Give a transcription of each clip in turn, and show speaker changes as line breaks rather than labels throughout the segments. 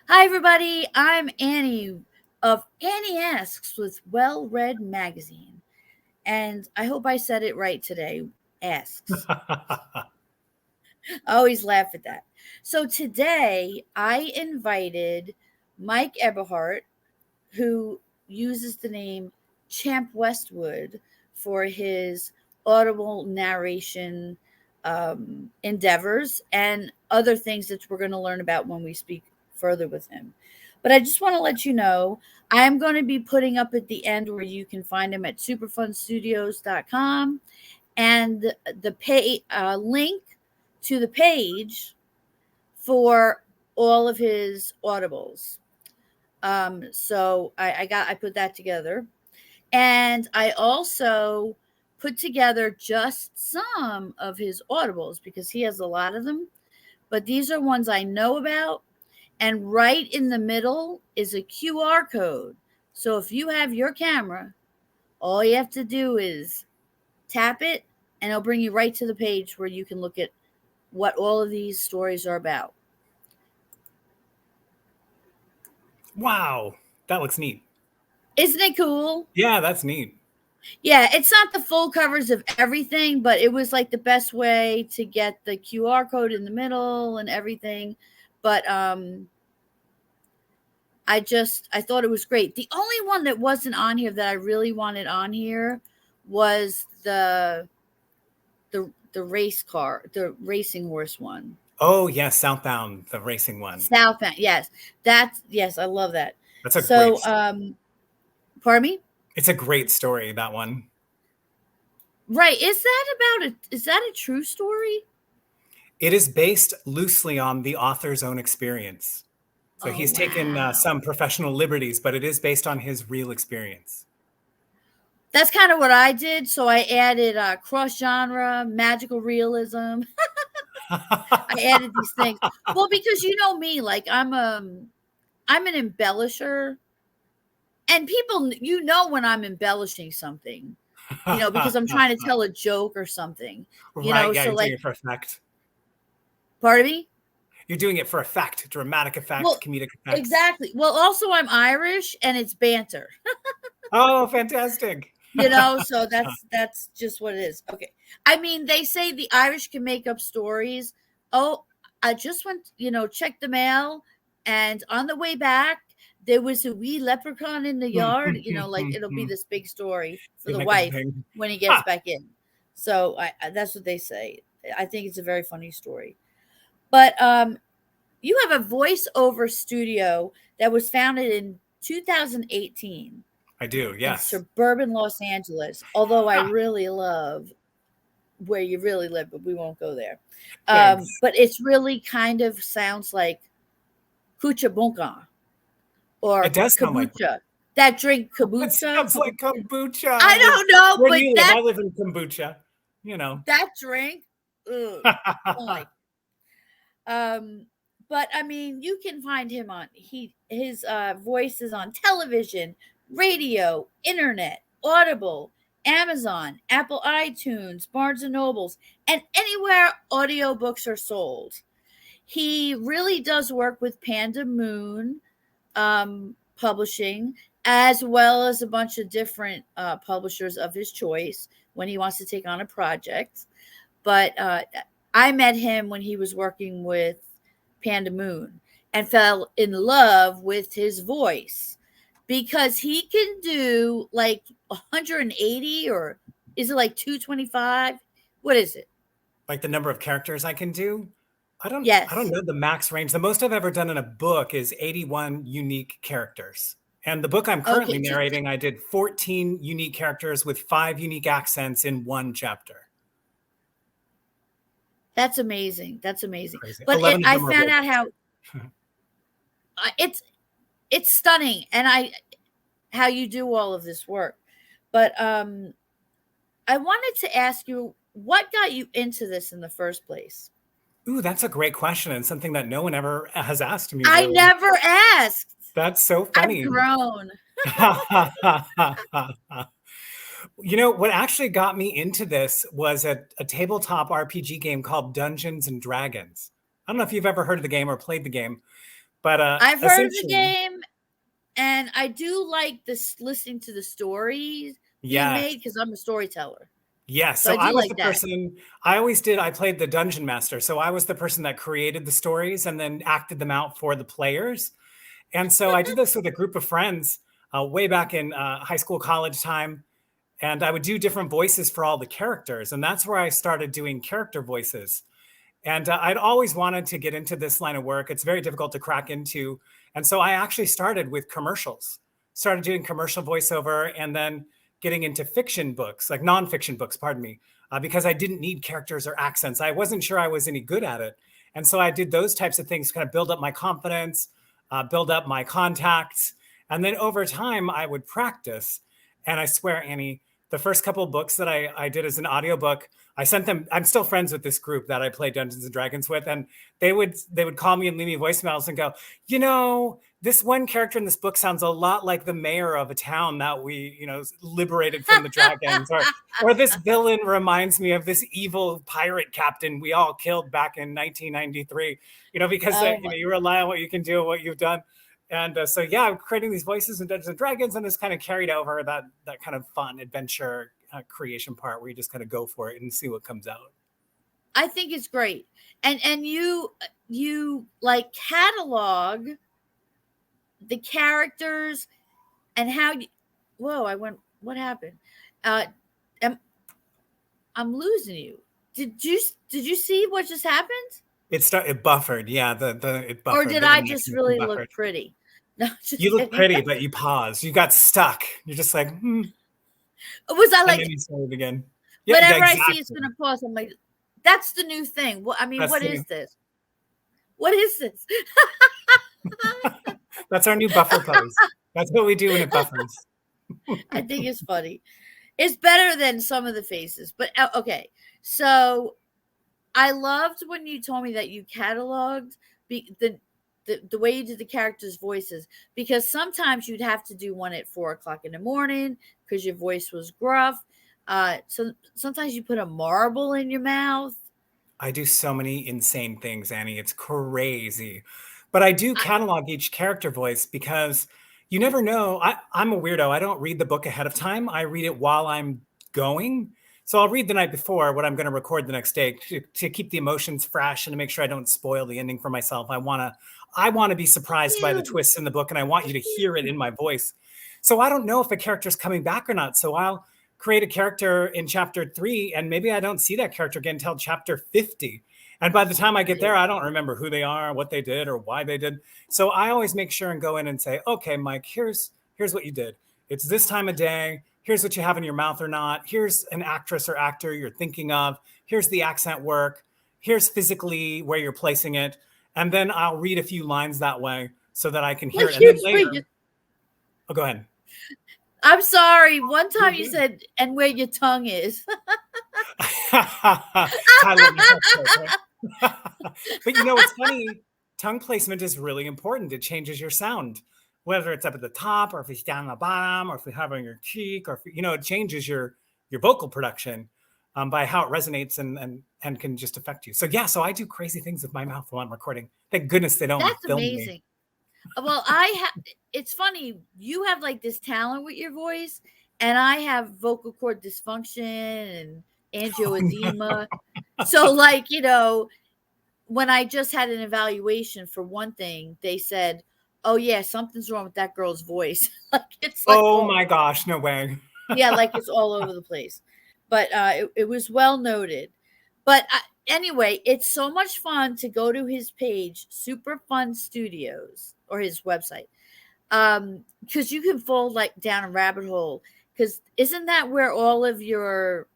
Hi, everybody. I'm Annie of Annie Asks with Well Read Magazine. And I hope I said it right today. Asks. I always laugh at that. So today I invited Mike Eberhardt, who uses the name Champ Westwood for his audible narration endeavors and other things that we're going to learn about when we speak further with him. But I just want to let you know I am going to be putting up at the end where you can find him at superfunstudios.com and the pay link to the page for all of his audibles. So I put that together, and I also put together just some of his audibles because he has a lot of them, but these are ones I know about. And right in the middle is a QR code. So if you have your camera, all you have to do is tap it, and it'll bring you right to the page where you can look at what all of these stories are about.
Wow, that looks neat.
Isn't it cool?
Yeah, that's neat.
Yeah, it's not the full covers of everything, but it was like the best way to get the QR code in the middle and everything. But I thought it was great. The only one that wasn't on here that I really wanted on here was the race car, the racing horse one.
Oh, yes, Southbound, the racing one.
Southbound, yes. Yes, I love that.
That's a great
So
story.
Pardon me?
It's a great story, that one.
Right. Is that a true story?
It is based loosely on the author's own experience. So
Oh,
he's taken
wow.
some professional liberties, but it is based on his real experience.
That's kind of what I did. So I added cross genre, magical realism. I added these things. Well, because you know me, like I'm an embellisher, and people when I'm embellishing something, because I'm trying to tell a joke or something,
Right, yeah,
so
you're doing
like,
it for effect.
pardon me?
You're doing it for effect, dramatic effect,
Well,
comedic effects.
exactly. Well, also I'm Irish and it's banter.
Oh, fantastic.
So that's just what it is. Okay. I mean, they say the Irish can make up stories. Oh, I just went, check the mail, and on the way back there was a wee leprechaun in the yard, like it'll be this big story for
They
the
make up a
wife
thing.
when he gets back in. So that's what they say. I think it's a very funny story. But you have a voiceover studio that was founded in 2018
I do,
in
yes.
suburban Los Angeles, although I really love where you really live, but we won't go there.
Thanks.
But it's really kind of sounds like kuchabunka
It
or
does sound like
kombucha. That drink
it
kombucha.
sounds like
I
kombucha.
don't know,
Where do
but
you live? I live in kombucha. You know.
that drink, ugh, don't like. But I mean, you can find him on his voice is on television, radio, internet, Audible, Amazon, Apple iTunes, Barnes and Nobles, and anywhere audiobooks are sold. He really does work with Panda Moon Publishing, as well as a bunch of different publishers of his choice when he wants to take on a project. But I met him when he was working with Panda Moon and fell in love with his voice because he can do like 180, or is it like 225? What is it?
Like the number of characters I can do. I don't
Yes.
know the max range. The most I've ever done in a book is 81 unique characters. And the book I'm currently
Okay.
narrating, I did 14 unique characters with 5 unique accents in one chapter.
That's amazing. That's amazing.
Crazy.
But
11 of
I
them are
found out
robots.
how it's stunning, and how you do all of this work. But I wanted to ask you, what got you into this in the first place?
Ooh, that's a great question and something that no one ever has asked me,
I
really.
never asked.
That's so
I've
funny.
grown.
What actually got me into this was a tabletop RPG game called Dungeons and Dragons. I don't know if you've ever heard of the game or played the game, But
I've heard of the
essentially,
game, and I do like this listening to the stories being
yes.
made because I'm a storyteller.
Yeah,
So
so
I do
I was
like
the
that.
person I played the dungeon master. So I was the person that created the stories and then acted them out for the players. And so I did this with a group of friends way back in high school, college time. And I would do different voices for all the characters. And that's where I started doing character voices. And I'd always wanted to get into this line of work. It's very difficult to crack into. And so I actually started with commercials, started doing commercial voiceover and then getting into fiction books, like nonfiction books, pardon me, because I didn't need characters or accents. I wasn't sure I was any good at it. And so I did those types of things, kind of build up my confidence, build up my contacts. And then over time, I would practice. And I swear, Annie, the first couple of books that I did as an audiobook, I sent them. I'm still friends with this group that I play Dungeons and Dragons with, and they would call me and leave me voicemails and go, this one character in this book sounds a lot like the mayor of a town that we, liberated from the dragons, or this villain reminds me of this evil pirate captain we all killed back in 1993. Because you rely on what you can do and what you've done. And so, yeah, I'm creating these voices in Dungeons and Dragons, and it's kind of carried over that kind of fun adventure creation part where you just kind of go for it and see what comes out.
I think it's great. And you like catalog the characters and how you, what happened? I'm losing you. Did you see what just happened?
It buffered. Yeah, it buffered.
Or did I just really look pretty? No,
you look pretty, but you paused. You got stuck. You're just like,
Was I like?
And then you started again. Yeah,
whenever
exactly.
I see it's going to pause, I'm like, that's the new thing. Well, I mean, what is this? What is this?
That's our new buffer pose. That's what we do when it buffers.
I think it's funny. It's better than some of the faces, but okay. So I loved when you told me that you cataloged the way you did the characters' voices, because sometimes you'd have to do one at 4:00 in the morning because your voice was gruff. So sometimes you put a marble in your mouth.
I do so many insane things, Annie. It's crazy. But I do catalog each character voice because you never know. I'm a weirdo. I don't read the book ahead of time. I read it while I'm going. So I'll read the night before what I'm going to record the next day to keep the emotions fresh and to make sure I don't spoil the ending for myself. I want to be surprised by the twists in the book, and I want you to hear it in my voice. So I don't know if a character's coming back or not. So I'll create a character in chapter 3, and maybe I don't see that character again until chapter 50. And by the time I get there, I don't remember who they are, what they did, or why they did. So I always make sure and go in and say, okay, Mike, here's what you did. It's this time of day. Here's what you have in your mouth or not. Here's an actress or actor you're thinking of. Here's the accent work. Here's physically where you're placing it. And then I'll read a few lines that way so that I can hear it. And then later, go ahead.
I'm sorry. One time you said, and where your tongue is.
But it's funny. Tongue placement is really important. It changes your sound, whether it's up at the top or if it's down the bottom or if we have it on your cheek, or if, it changes your vocal production by how it resonates and can just affect you. So yeah, so I do crazy things with my mouth while I'm recording. Thank goodness they don't film
amazing.
Me.
Well, it's funny. You have like this talent with your voice, and I have vocal cord dysfunction and angioedema. Oh, no. So like, when I just had an evaluation for one thing, they said, oh yeah, something's wrong with that girl's voice. Like it's like,
oh my gosh, no way.
Yeah, like it's all over the place. But it was well noted. But anyway, it's so much fun to go to his page, Super Fun Studios, or his website, because you can fall like down a rabbit hole. Because isn't that where all of your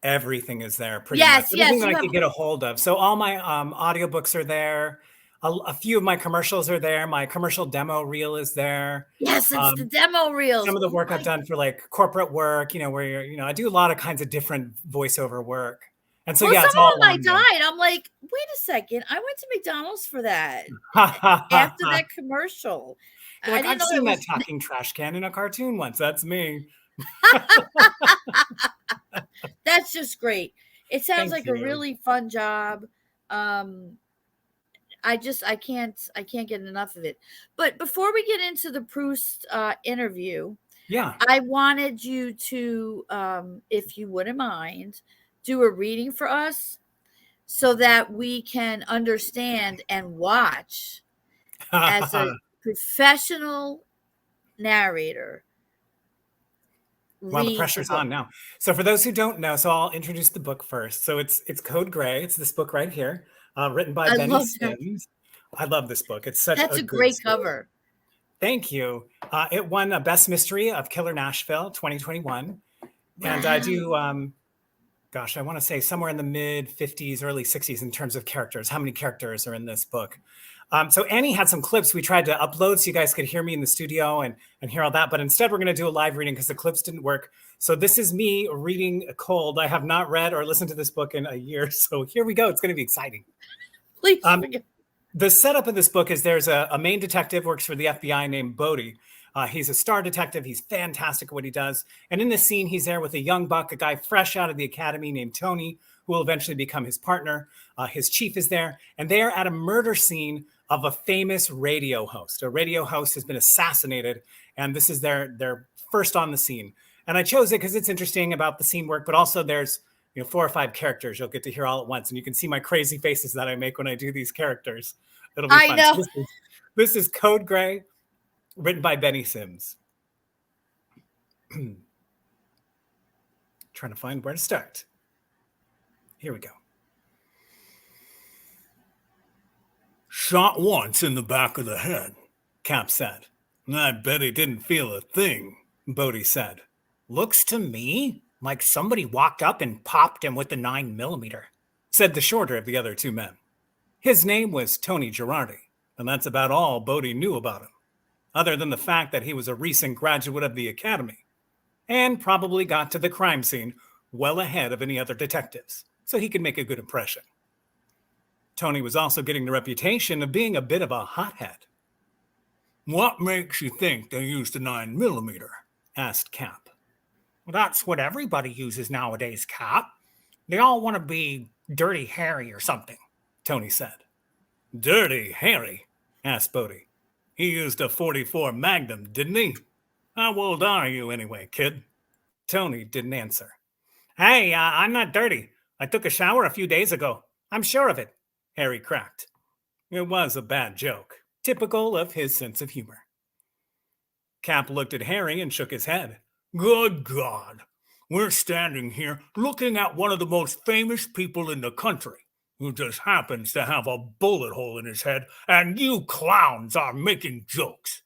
everything is there? Pretty much. Everything that I can get a hold of. So all my audiobooks are there. A few of my commercials are there. My commercial demo reel is there.
Yes, it's the demo reels.
Some of the work I've done for like corporate work, where you're, I do a lot of kinds of different voiceover work. And so, yeah,
some of them I died. I'm like, wait a second. I went to McDonald's for that after that commercial.
Like, I've seen that talking trash can in a cartoon once. That's me.
That's just great. It sounds like a really fun job. I can't get enough of it. But before we get into the Proust interview,
Yeah.
I wanted you to, if you wouldn't mind, do a reading for us so that we can understand and watch as a professional narrator.
Well, the
Read the
pressure's
book.
on now. So for those who don't know, so I'll introduce the book first. So it's Code Gray. It's this book right here, written by
I
Benny
love that.
Sims. I love this book. It's such
That's
a
a
good
great
story.
cover.
Thank you. It won a Best Mystery of Killer Nashville 2021. And I do, gosh, I want to say somewhere in the mid 50s, early 60s in terms of characters. How many characters are in this book? So Annie had some clips we tried to upload so you guys could hear me in the studio and hear all that. But instead, we're going to do a live reading because the clips didn't work. So this is me reading cold. I have not read or listened to this book in a year. So here we go. It's going to be exciting.
Please forgive.
The setup of this book is there's a main detective, works for the FBI, named Bodie. He's a star detective. He's fantastic at what he does. And in this scene, he's there with a young buck, a guy fresh out of the academy named Tony, who will eventually become his partner. His chief is there, and they are at a murder scene of a famous radio host. A radio host has been assassinated, and this is their first on the scene. And I chose it because it's interesting about the scene work, but also there's 4 or 5 characters you'll get to hear all at once, and you can see my crazy faces that I make when I do these characters. It'll be fun.
I know.
So this is Code Gray, written by Benny Sims. Trying to find where to start. Here we go. Shot once in the back of the head, Cap said. I bet he didn't feel a thing, Bodie said. Looks to me like somebody walked up and popped him with the 9mm, said the shorter of the other 2 men. His name was Tony Girardi, and that's about all Bodie knew about him, other than the fact that he was a recent graduate of the academy, and probably got to the crime scene well ahead of any other detectives, so he could make a good impression. Tony was also getting the reputation of being a bit of a hothead. What makes you think they used a 9mm? Asked Cap. Well, that's what everybody uses nowadays, Cap. They all want to be Dirty Harry or something, Tony said. Dirty Harry? Asked Bodie. He used a .44 Magnum, didn't he? How old are you anyway, kid? Tony didn't answer. Hey, I'm not dirty. I took a shower a few days ago. I'm sure of it, Harry cracked. It was a bad joke, typical of his sense of humor. Cap looked at Harry and shook his head. Good God. We're standing here looking at one of the most famous people in the country, who just happens to have a bullet hole in his head, and you clowns are making jokes.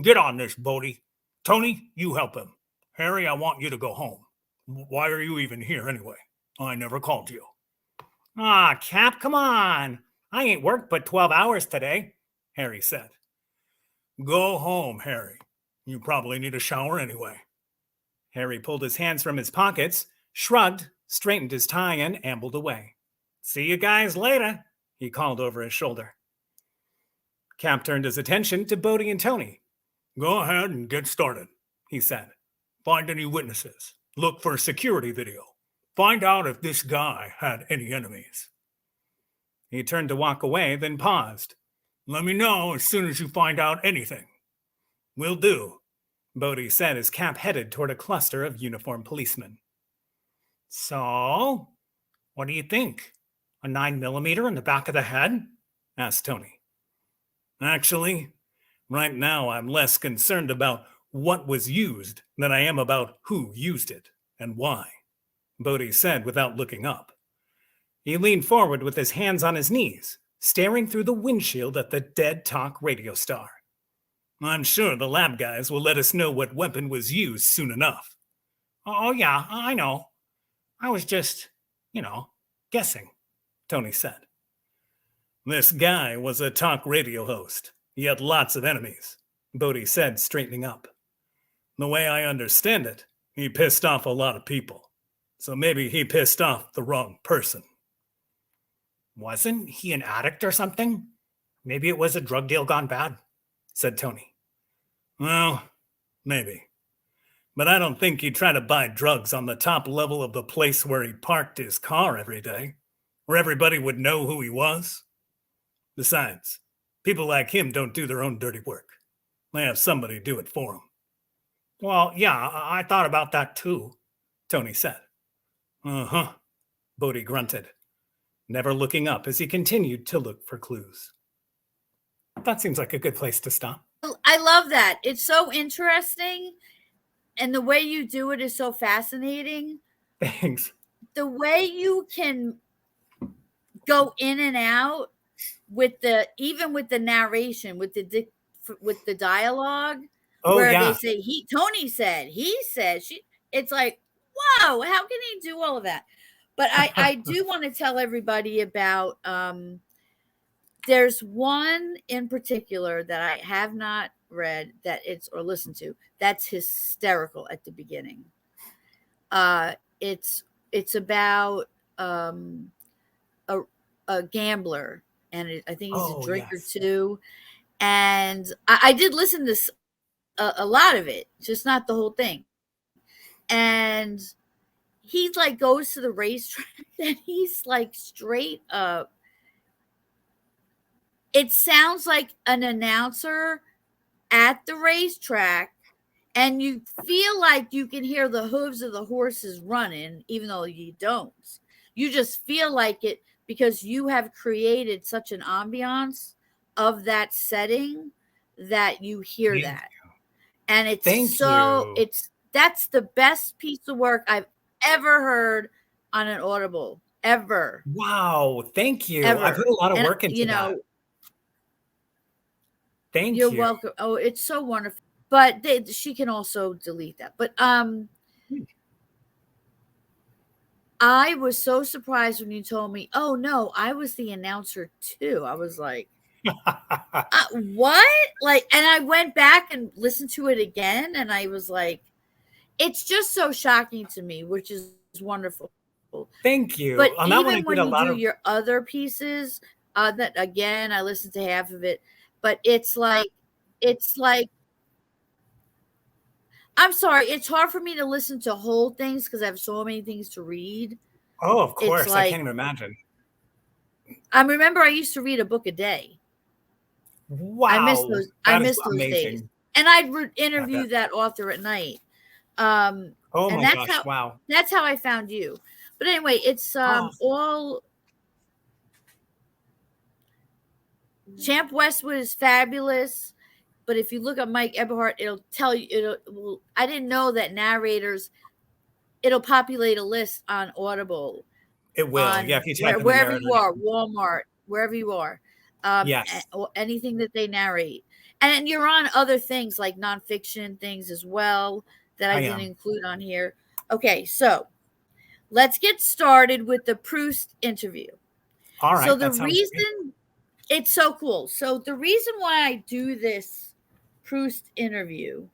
Get on this, Bodie. Tony, you help him. Harry, I want you to go home. Why are you even here anyway? I never called you. Cap, come on. I ain't worked but 12 hours today, Harry said. Go home, Harry. You probably need a shower anyway. Harry pulled his hands from his pockets, shrugged, straightened his tie, and ambled away. See you guys later, he called over his shoulder. Cap turned his attention to Bodie and Tony. Go ahead and get started, he said. Find any witnesses. Look for a security video. Find out if this guy had any enemies. He turned to walk away, then paused. Let me know as soon as you find out anything. Will do, Bodie said as Cap headed toward a cluster of uniformed policemen. So, what do you think? A 9mm in the back of the head? Asked Tony. Actually, right now I'm less concerned about what was used than I am about who used it and why, Bodie said without looking up. He leaned forward with his hands on his knees, staring through the windshield at the dead talk radio star. I'm sure the lab guys will let us know what weapon was used soon enough. Oh, yeah, I know. I was just, guessing, Tony said. This guy was a talk radio host. He had lots of enemies, Bodie said, straightening up. The way I understand it, he pissed off a lot of people. So maybe he pissed off the wrong person. Wasn't he an addict or something? Maybe it was a drug deal gone bad, said Tony. Well, maybe. But I don't think he'd try to buy drugs on the top level of the place where he parked his car every day, where everybody would know who he was. Besides, people like him don't do their own dirty work. They have somebody do it for them. Well, yeah, I thought about that too, Tony said. Uh-huh, Bodhi grunted, never looking up as he continued to look for clues. That seems like a good place to stop.
I love that. It's so interesting, and the way you do it is so fascinating.
Thanks.
The way you can go in and out with the narration, with the dialogue, where
yeah.
they say Tony said, he said, she. It's like, whoa, how can he do all of that? But I do want to tell everybody about. There's one in particular that I have not read or listened to that's hysterical at the beginning. It's about a gambler, and I think he's a drinker too. And I did listen to this, a lot of it, just not the whole thing. And he like goes to the racetrack and he's like straight up. It sounds like an announcer at the racetrack, and you feel like you can hear the hooves of the horses running, even though you don't. You just feel like it because you have created such an ambiance of that setting that you hear that. And it's that's the best piece of work I've ever heard on an Audible, ever.
Wow, thank you.
Ever.
I put a lot of work into that. Thank you.
You're welcome. Oh, it's so wonderful. But she can also delete that. But I was so surprised when you told me, oh no, I was the announcer too. I was like, what? Like, and I went back and listened to it again, and I was like, it's just so shocking to me, which is wonderful.
Thank you.
But even when you do your other pieces, that again, I listened to half of it, but it's like, I'm sorry, it's hard for me to listen to whole things because I have so many things to read.
Oh, of course. I can't even imagine.
I remember I used to read a book a day.
Wow.
I miss those days. And I'd interview that author at night.
Oh my gosh, wow.
That's how I found you. But anyway, it's all Champ Westwood is fabulous. But if you look at Mike Eberhardt, it'll tell you. I didn't know that narrators. It'll populate a list on Audible.
It will, yeah. If you type
wherever you are, Walmart, wherever you are,
yes,
anything that they narrate, and you're on other things like nonfiction things as well that I didn't include on here. Okay, so let's get started with the Proust interview.
All right.
So the reason it's so cool. So the reason why I do this Proust interview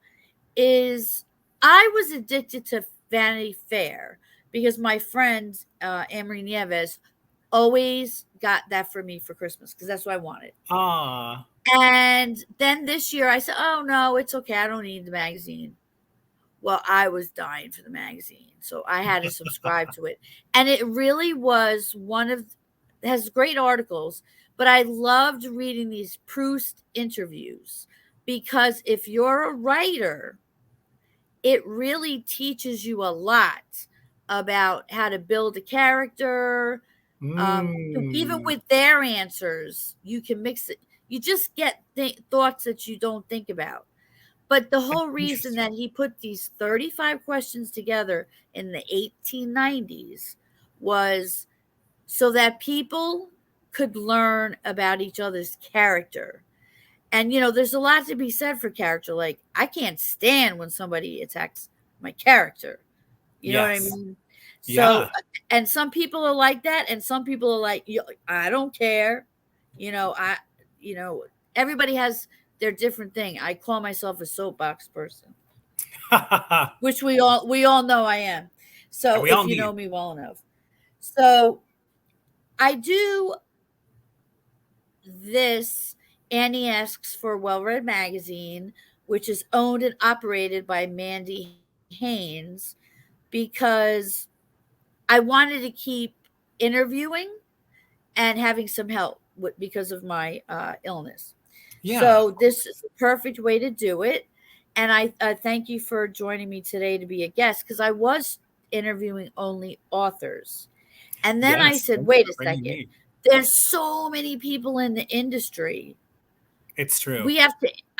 is I was addicted to Vanity Fair because my friend Amory Nieves always got that for me for Christmas because that's what I wanted. And then this year I said, oh no, it's okay, I don't need the magazine. Well, I was dying for the magazine, so I had to subscribe to it. And it really was it has great articles, but I loved reading these Proust interviews because if you're a writer, it really teaches you a lot about how to build a character. Even with their answers, you can mix it. You just get thoughts that you don't think about. But the whole reason that he put these 35 questions together in the 1890s was so that people could learn about each other's character. And, there's a lot to be said for character. Like, I can't stand when somebody attacks my character. You know what I mean? So, and some people are like that. And some people are like, I don't care. Everybody has their different thing. I call myself a soapbox person, which we all know I am. So if you know me well enough. So I do this. Annie Asks for Well-Read Magazine, which is owned and operated by Mandy Haynes, because I wanted to keep interviewing and having some help because of my illness.
Yeah.
So this is the perfect way to do it. And I thank you for joining me today to be a guest, because I was interviewing only authors. And then I
Yes.
said,
Thank you
wait
for
a
bringing
second.
me.
There's so many people in the industry.
It's true.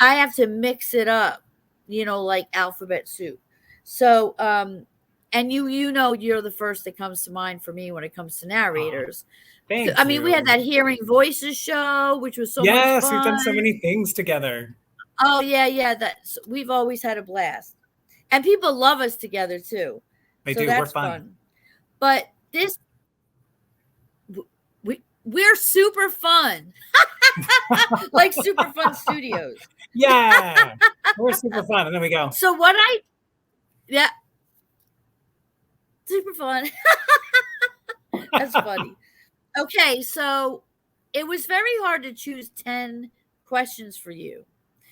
I have to mix it up, like alphabet soup. So, and you know, you're the first that comes to mind for me when it comes to
Oh,
narrators.
thank
I mean, we had
you.
that Hearing Voices show, which was so much
Yes, we've done
fun.
so many things together.
Oh yeah. We've always had a blast. And people love us together too.
They
So
do. We're
that's
fun.
fun. But we're super fun. Like Super Fun Studios.
Yeah. We're super fun. And there we go.
So yeah, super fun. That's funny. Okay, so it was very hard to choose 10 questions for you.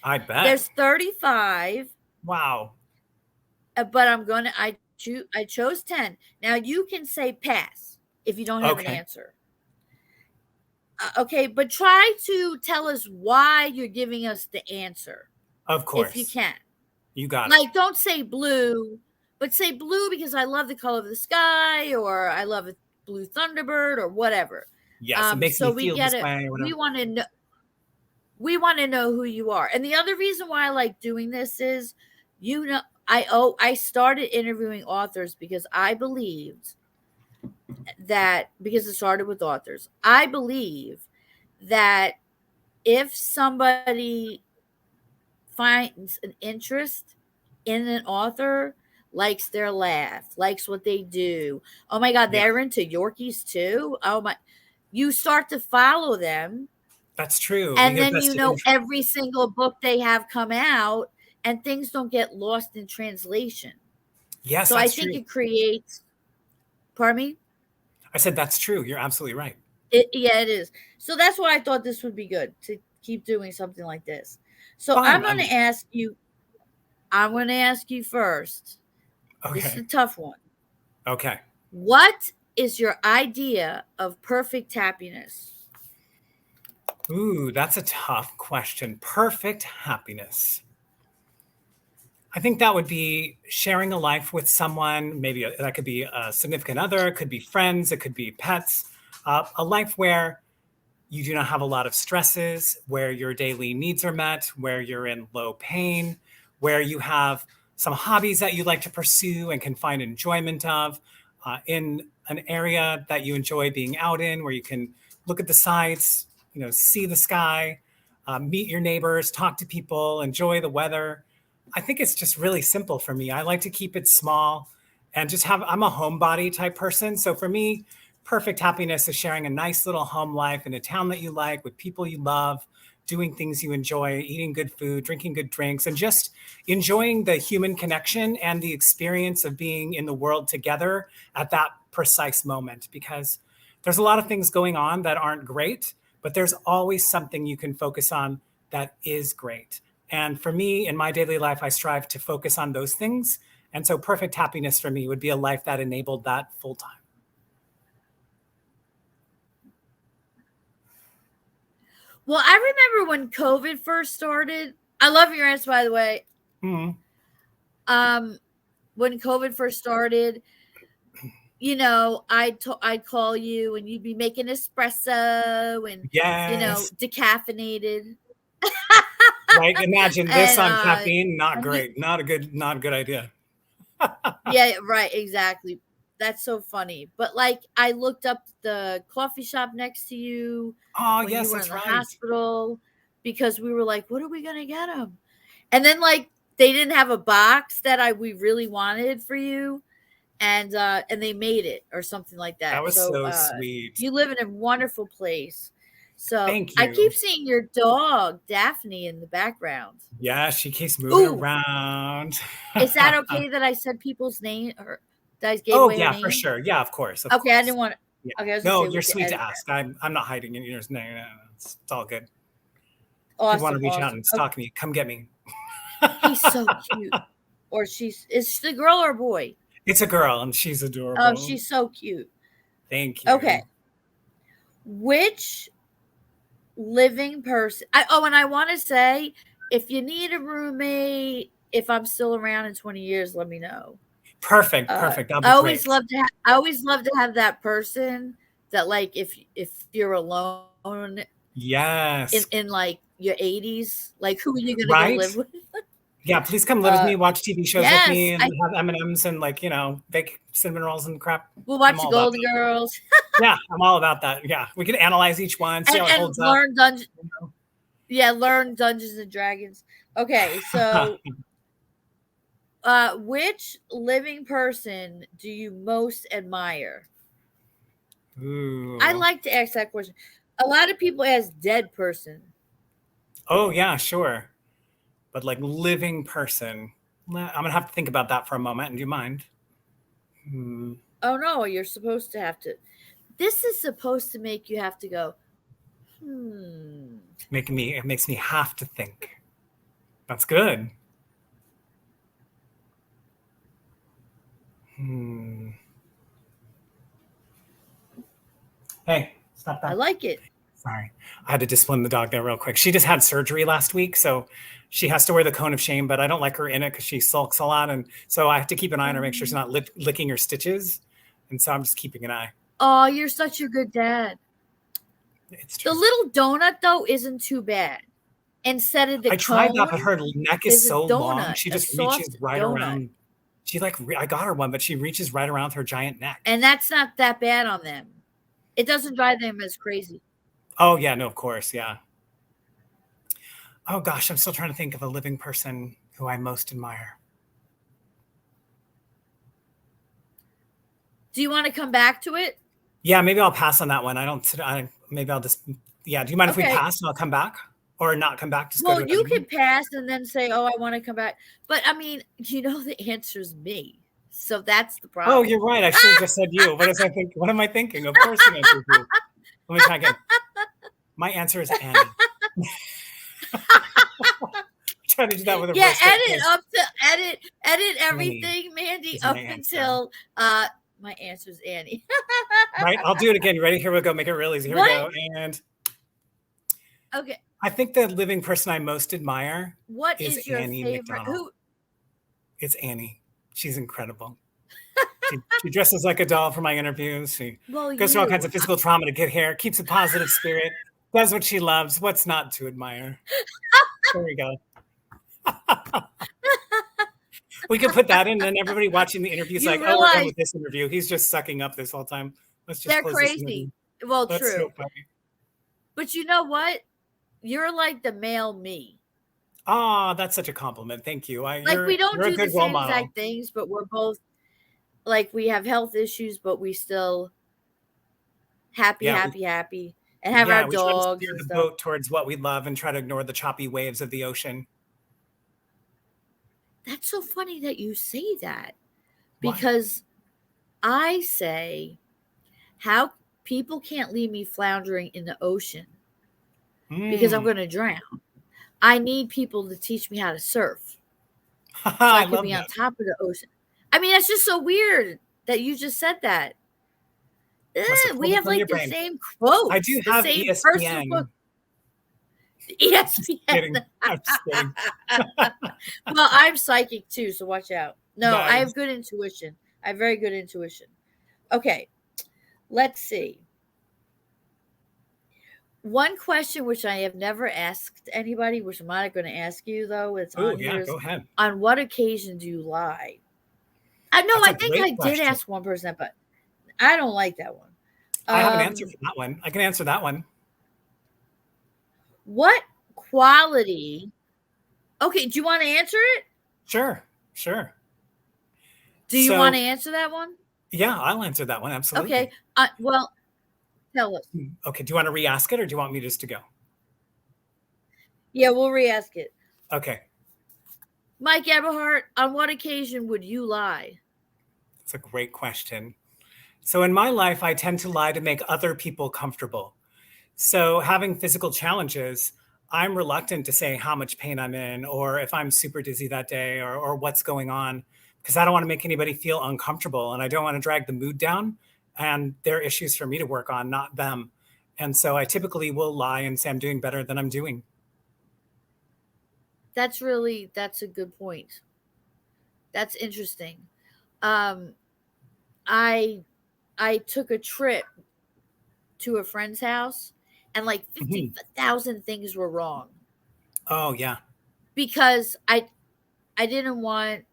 I bet.
There's 35.
Wow.
But I chose 10. Now you can say pass if you don't have an answer. Okay, but try to tell us why you're giving us the answer.
Of course.
If you can.
You got it.
Like, don't say blue, but say blue because I love the color of the sky, or I love a blue Thunderbird, or whatever.
Yes, it makes me feel this way.
We want to know who you are. And the other reason why I like doing this is, I started interviewing authors because I believed that, because it started with authors, I believe that if somebody finds an interest in an author, likes their laugh, likes what they do, oh my God, they're into Yorkies too. Oh my, you start to follow them.
That's true.
And then every single book they have come out, and things don't get lost in translation.
Yes,
so I think it creates. Pardon me?
I said that's true. You're absolutely right.
Yeah, it is. So that's why I thought this would be good to keep doing something like this. So I'm going to ask you. I'm going to ask you first. Okay. This is a tough one.
Okay.
What is your idea of perfect happiness?
Ooh, that's a tough question. Perfect happiness. I think that would be sharing a life with someone. Maybe that could be a significant other, it could be friends, it could be pets. A life where you do not have a lot of stresses, where your daily needs are met, where you're in low pain, where you have some hobbies that you like to pursue and can find enjoyment of, in an area that you enjoy being out in, where you can look at the sights, see the sky, meet your neighbors, talk to people, enjoy the weather. I think it's just really simple for me. I like to keep it small and I'm a homebody type person. So for me, perfect happiness is sharing a nice little home life in a town that you like, with people you love, doing things you enjoy, eating good food, drinking good drinks, and just enjoying the human connection and the experience of being in the world together at that precise moment. Because there's a lot of things going on that aren't great, but there's always something you can focus on that is great. And for me, in my daily life, I strive to focus on those things. And so perfect happiness for me would be a life that enabled that full time.
Well, I remember when COVID first started. I love your answer, by the way.
Mm-hmm.
When COVID first started, I'd call you and you'd be making espresso and, decaffeinated.
Right. Imagine this on caffeine. Not great. Not a good idea.
Yeah, right. Exactly. That's so funny. But I looked up the coffee shop next to you.
Oh,
when
yes,
you were
that's
in the
right.
hospital, because we were like, what are we going to get them? And then they didn't have a box that we really wanted for you. And they made it or something like that.
That was so sweet.
You live in a wonderful place. So
thank you.
I keep seeing your dog, Daphne, in the background.
Yeah, she keeps moving around.
Is that okay that I said people's name, or that I gave away her name?
For sure. Yeah, of course.
I didn't want to.
Yeah.
Okay,
no, you're sweet to ask. I'm not hiding in yours. No, it's all good.
Awesome.
If you want to reach out and stalk me, come get me.
He's so cute. Or is she a girl or a boy?
It's a girl, and she's adorable.
Oh, she's so cute.
Thank you.
Okay. which living person, and I want to say, if you need a roommate, if I'm still around in 20 years, let me know.
Perfect. That'll be great.
I always love to have that person that, like, if you're alone,
yes,
in like your 80s, like, who are you gonna go
right.
live with?
Yeah, please come live with me, watch TV shows with
Yes,
me, and have M&Ms and, like, bake cinnamon rolls and crap.
we'll watch
I'm
the
all about
Golden
that.
Girls
Yeah, I'm all about that. Yeah, we can analyze each one, see how it
and
holds up.
learn learn Dungeons and Dragons. Okay, so which living person do you most admire?
Ooh.
I like to ask that question. A lot of people ask dead person.
Oh yeah, sure. But like living person, I'm gonna have to think about that for a moment. Do you mind?
Oh no, you're supposed to have to. This is supposed to make you have to go,
It makes me have to think. That's good. Hey, stop that.
I like it.
Sorry. I had to discipline the dog there real quick. She just had surgery last week, so she has to wear the cone of shame, but I don't like her in it because she sulks a lot. And so I have to keep an eye on her, make sure she's not licking her stitches. And so I'm just keeping an eye.
Oh, you're such a good dad.
It's true.
The little donut, though, isn't too bad. Instead of the
I tried that, but her neck is so long. She just reaches right around. I got her one, but she reaches right around her giant neck.
And that's not that bad on them. It doesn't drive them as crazy.
Oh, yeah, no, of course, yeah. Oh, gosh, I'm still trying to think of a living person who I most admire.
Do you want to come back to it?
Yeah, maybe I'll pass on that one. Maybe I'll just, yeah. Do you mind if we pass and I'll come back? Or not come back? Just
well, you can pass and then say, oh, I want to come back. But, I mean, the answer is me. So that's the problem.
Oh, you're right. I should have just said you. What am I thinking? Of course the answer is you. Let me try again. My answer is Annie. Try to do that with a
edit everything, Mandy, up until my answer is Annie.
Right? I'll do it again. You ready? Here we go. Make it real easy. Here we go. And
okay.
I think the living person I most admire
is your
Annie
favorite?
McDonnell. It's Annie. She's incredible. She dresses like a doll for my interviews. She goes through all kinds of physical trauma to get here, keeps a positive spirit, does what she loves. What's not to admire? There we go. We could put that in, and everybody watching the interview is like, oh, we're done with this interview. He's just sucking up this whole time. Let's just close this interview.
Well,
That's
true.
So funny.
But you know what? You're like the male me.
Oh, that's such a compliment. Thank you.
We don't do the same exact things, but we're both we have health issues, but we still happy, and have our dogs.
We steer the boat towards what we love and try to ignore the choppy waves of the ocean.
That's so funny that you say that, because I say how people can't leave me floundering in the ocean because I'm going to drown. I need people to teach me how to surf. So I could be on top of the ocean. I mean, that's just so weird that you just said that. We have like the same quote.
I do have ESPN.
ESPN.
I'm just kidding.
Well, I'm psychic too, so watch out. No, nice. I have good intuition. I have very good intuition. Okay, let's see. One question which I have never asked anybody, which I'm not going to ask you though, it's on here.
Go ahead.
On what occasion do you lie? I think I did ask one person, but I don't like that one.
I have an answer for that one. I can answer that one.
What quality? Okay, do you want to answer it?
Sure.
Do you want to answer that one?
Yeah, I'll answer that one. Absolutely.
Okay. Well, tell us.
Okay. Do you want to re-ask it, or do you want me just to go?
Yeah, we'll re-ask it.
Okay.
Mike Eberhardt, on what occasion would you lie?
That's a great question. So in my life, I tend to lie to make other people comfortable. So having physical challenges, I'm reluctant to say how much pain I'm in, or if I'm super dizzy that day, or what's going on, because I don't want to make anybody feel uncomfortable, and I don't want to drag the mood down. And they're issues for me to work on, not them. And so I typically will lie and say I'm doing better than I'm doing.
That's a good point. That's interesting. Um, I I took a trip to a friend's house and like
Mhm.
50,000 things were wrong
Oh, yeah.
because I didn't want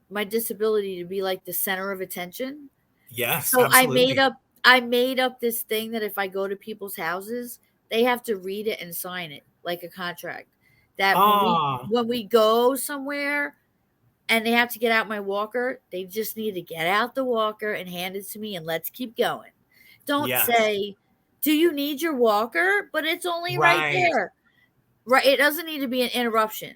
my disability to be like the center of attention.
Yes,
So
absolutely.
I made up this thing that if I go to people's houses, they have to read it and sign it like a contract. That
Ah,
when we go somewhere and they have to get out my walker, they just need to get out the walker and hand it to me and let's keep going. Don't
yes.
say, "Do you need your walker?" But it's only right
Right.
there. Right, it doesn't need to be an interruption.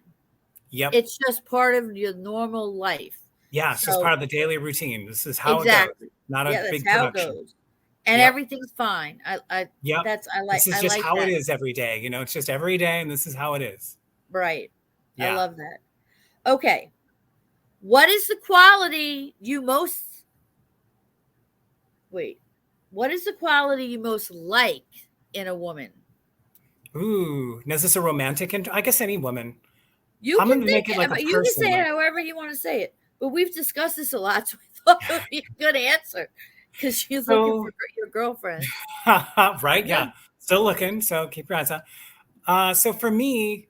Yep.
It's just part of your normal life.
Yeah, it's just
So
part of the daily routine. This is how it goes.
exactly.
Not a
Yeah, that's
big
how it
production.
goes. And
Yep.
everything's fine.
Yep. This is
I
just
like
how it
that.
is every day. It's just every day, and this is how it is.
Right. I
Yeah.
love that. Okay. What is the quality you most wait? What is the quality you most like in a woman?
Ooh, now is this a romantic? I guess any woman.
You
I'm
can
going to
think
make it like a
you can
person.
say it
Like,
however you want to say it. But we've discussed this a lot, so I thought it would be a good answer because she's looking
so,
for your girlfriend.
right?
Yeah.
Yeah. Still looking. So keep your eyes out. So for me,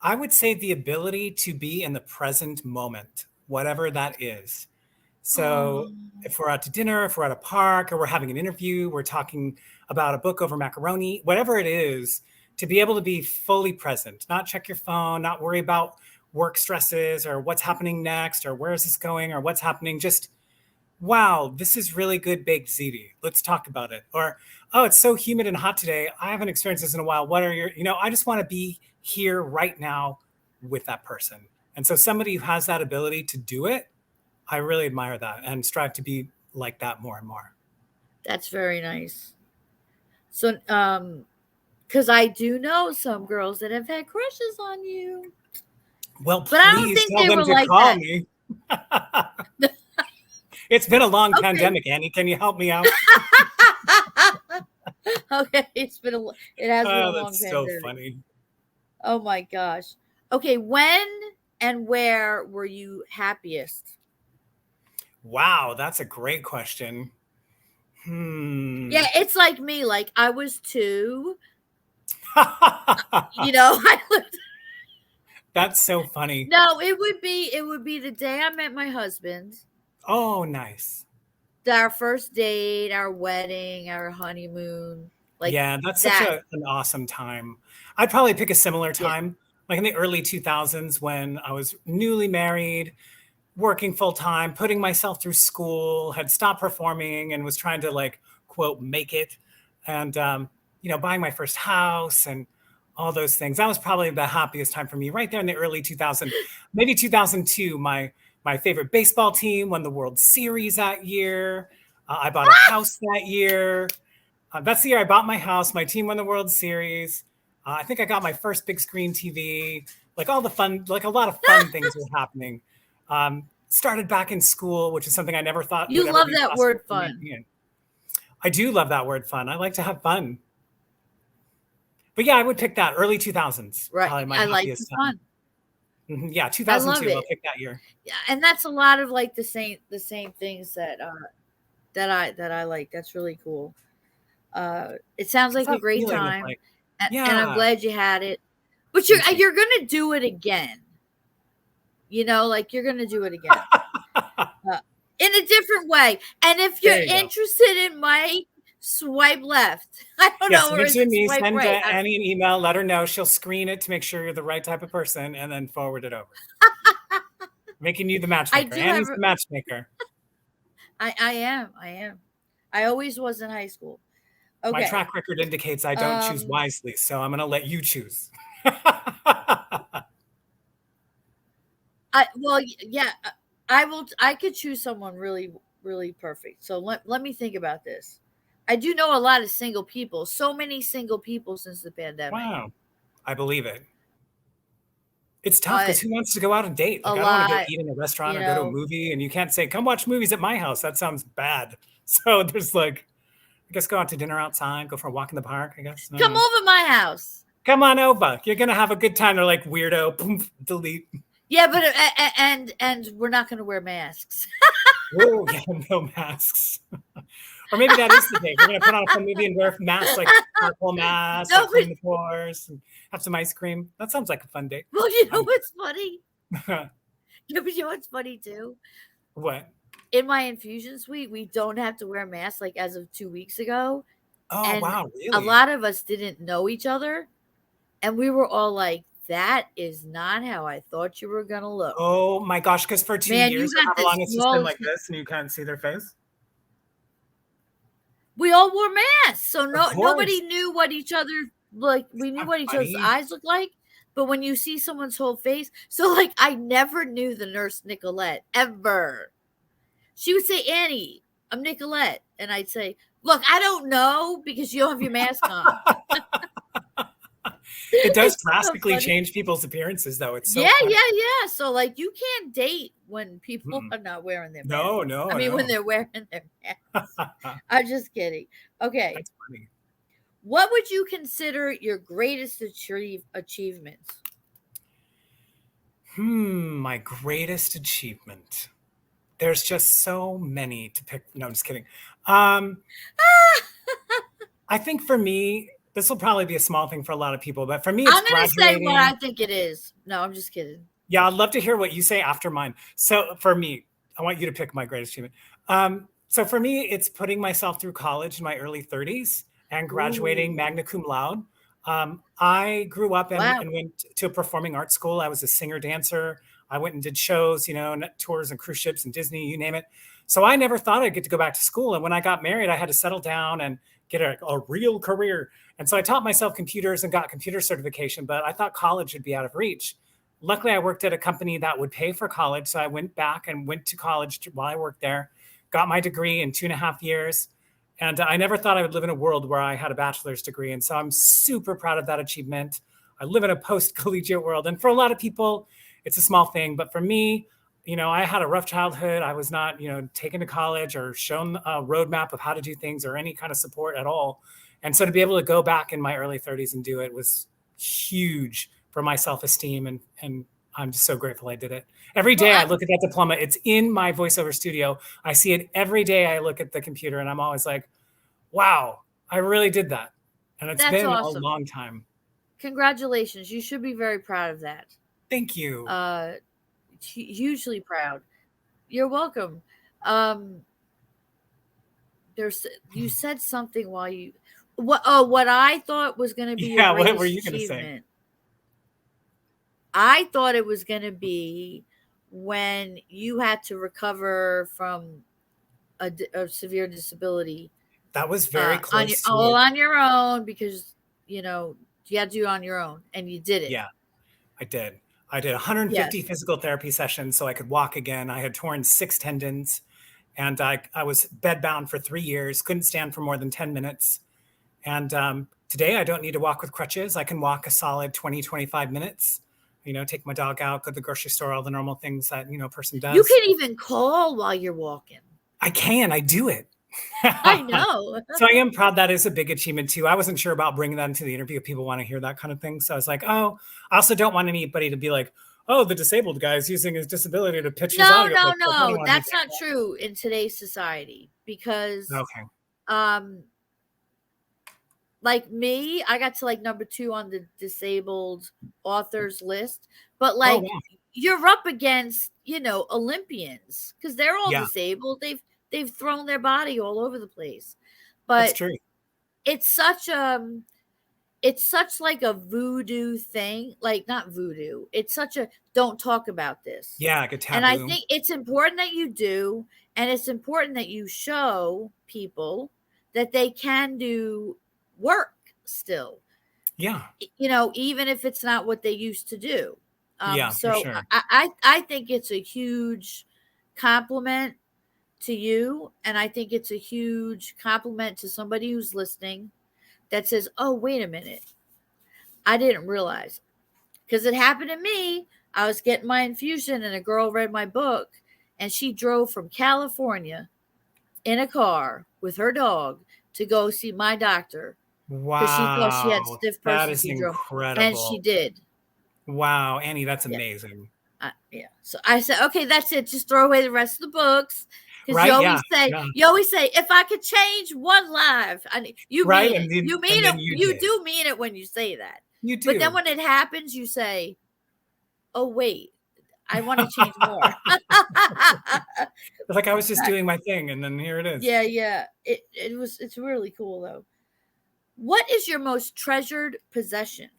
I would say the ability to be in the present moment, whatever that is. So
Oh,
if we're out to dinner, if we're at a park, or we're having an interview, we're talking about a book over macaroni, whatever it is, to be able to be fully present, not check your phone, not worry about work stresses or what's happening next or where is this going or what's happening. Just, wow, this is really good baked ziti. Let's talk about it. Or, oh, it's so humid and hot today. I haven't experienced this in a while. What are your, I just want to be here right now with that person. And so somebody who has that ability to do it, I really admire that and strive to be like that more and more.
that's very nice. So, because I do know some girls that have had crushes on you,
Well,
but I don't
please
think
tell
they
them
were
to
like
call
that.
me. It's been a long
Okay.
pandemic, Annie. Can you help me out?
Okay, it has been a
Oh,
long
that's so
pandemic.
funny.
Oh my gosh. Okay, when and where were you happiest?
Wow, that's a great question.
Yeah, it's like me. Like I was two. You
That's
know, I lived.
so funny.
No, it would be the day I met my husband,
Oh, nice.
our first date, our wedding, our honeymoon, like
Yeah, that's such
that.
an awesome time. I'd probably pick a similar
Yeah.
time, like in the early 2000s when I was newly married, working full time, putting myself through school, had stopped performing and was trying to like quote make it, and buying my first house and all those things. That was probably the happiest time for me, right there in the early 2000, maybe 2002. My favorite baseball team won the World Series that year. I bought a house that year. That's the year I bought my house. My team won the World Series. I think I got my first big screen TV. Like all the fun, like a lot of fun things were happening. Started back in school, which is something I never thought would
You
ever
love
be
that
possible
word
for me
fun.
again. I do love that word fun. I like to have fun. But yeah, I would pick that early 2000s,
Right.
probably my
I like the
happiest time.
fun.
Yeah,
I love
2002, I'll
it.
pick that year.
Yeah, and that's a lot of like the same things that I like. That's really cool. It sounds
It's
like a
that
great
feeling of
time,
like,
and I'm
yeah,
glad you had it. But
me too.
you're gonna do it again. You know, like you're gonna do it again in a different way. And if you're
There you go.
interested in Mike, swipe left. I don't
Yes,
know, or is
mention
it
me,
swipe
send
right?
Annie an email, let her know. She'll screen it to make sure you're the right type of person and then forward it over. Making you the
I
matchmaker.
do have.
Annie's the matchmaker.
I am. I am. I always was in high school.
My
Okay.
track record indicates I don't choose
Um.
wisely, so I'm going to let you choose.
Yeah. I will. I could choose someone really perfect. So let me think about this. I do know a lot of single people. So many single people since the pandemic.
Wow, I believe it. It's tough
Uh,
because who wants to go out and date?
a
Like, I don't want to go
lot.
eat in a restaurant
You
or go to a
know.
movie, and you can't say, come watch movies at my house. That sounds bad. So there's like, I guess go out to dinner outside, go for a walk in the park, I guess.
Come over my house.
Come on over. You're going to have a good time. They're like, weirdo, boom, delete.
Yeah, but and we're not going to wear masks.
Oh, yeah, no masks. Or maybe that is the day. We're going to put on a fun movie and wear masks, like purple masks,
No,
like clean the floors, and have some ice cream. That sounds like a fun day.
Well, you know what's funny? You know what's funny too?
What?
In my infusion suite, we don't have to wear masks like as of 2 weeks ago.
Oh,
And
wow, really?
a lot of us didn't know each other. And we were all like, that is not how I thought you were going to look.
Oh, my gosh, because for 2 years, or how long it's just been like this and you can't see their face?
We all wore masks. So nobody knew what each other, like, we knew what each other's eyes looked like. But when you see someone's whole face, so like, I never knew the nurse Nicolette, ever. She would say, Annie, I'm Nicolette. And I'd say, look, I don't know because you don't have your mask on.
It does drastically change people's appearances, though. It's so
yeah. So like, you can't date when people are not wearing their masks.
No.
I mean, when they're wearing their masks. I'm just kidding. Okay.
That's funny.
What would you consider your greatest achievements?
My greatest achievement. There's just so many to pick. No, I'm just kidding. I think for me, this will probably be a small thing for a lot of people, but for me, it's
I'm going to say
graduating.
what I think it is. No, I'm just kidding.
Yeah, I'd love to hear what you say after mine. So for me, I want you to pick my greatest achievement. So for me, it's putting myself through college in my early 30s and graduating magna cum laude. I grew up and went to a performing arts school. I was a singer dancer. I went and did shows, tours and cruise ships and Disney, you name it. So I never thought I'd get to go back to school. And when I got married, I had to settle down and get a real career. And so I taught myself computers and got computer certification, but I thought college would be out of reach. Luckily, I worked at a company that would pay for college. So I went back and went to college while I worked there, got my degree in 2.5 years. And I never thought I would live in a world where I had a bachelor's degree. And so I'm super proud of that achievement. I live in a post-collegiate world. And for a lot of people, it's a small thing. But for me, I had a rough childhood. I was not, taken to college or shown a roadmap of how to do things or any kind of support at all. And so to be able to go back in my early 30s and do it was huge for my self-esteem. And I'm just so grateful I did it. Every day I look at that diploma. It's in my voiceover studio. I see it every day. I look at the computer and I'm always like, wow, I really did that. And it's been awesome. A long time.
Congratulations. You should be very proud of that.
Thank you.
Hugely proud. You're welcome. You said something while you what I thought was going to be your
what were you going to say?
I thought it was going to be when you had to recover from a severe disability.
That was very close.
On your own, because you had to do it on your own, and you did it.
Yeah, I did. I did 150 physical therapy sessions so I could walk again. I had torn 6 tendons, and I was bedbound for 3 years. Couldn't stand for more than 10 minutes. And today I don't need to walk with crutches. I can walk a solid 20, 25 minutes. Take my dog out, go to the grocery store, all the normal things that, a person does.
You can even call while you're walking.
I can. I do it.
I know.
So I am proud. That is a big achievement too. I wasn't sure about bringing that into the interview. People want to hear that kind of thing. So I was like, I also don't want anybody to be like, oh, the disabled guy is using his disability to pitch his audio.
No. That's not true in today's society because, like me, I got to like number 2 on the disabled authors list, but like you're up against, Olympians because they're all disabled. They've thrown their body all over the place, but
that's true.
It's such like a voodoo thing, like not voodoo. It's such a don't talk about this.
Yeah, like a taboo.
And I think it's important that you do, and it's important that you show people that they can do work still.
Yeah.
Even if it's not what they used to do. So
for sure.
I think it's a huge compliment to you, and I think it's a huge compliment to somebody who's listening that says, oh, wait a minute, I didn't realize, because it happened to me. I was getting my infusion and a girl read my book, and she drove from California in a car with her dog to go see my doctor because she thought she had
Wow.
stiff
That
person
is
syndrome, and she
incredible.
did.
Wow, Annie, that's
Yeah.
amazing.
Yeah. So I said, okay, that's it. Just throw away the rest of the books. Because
Right? Yeah. Yeah.
you always say, if I could change one life, you
Right.
mean it. You mean
then
it.
you
You
did.
do mean it when you say that.
You
But then
do.
when it happens, you say, oh, wait, I want to change more.
Like I was just doing my thing, and then here it is.
Yeah, yeah. It's really cool though. What is your most treasured possession?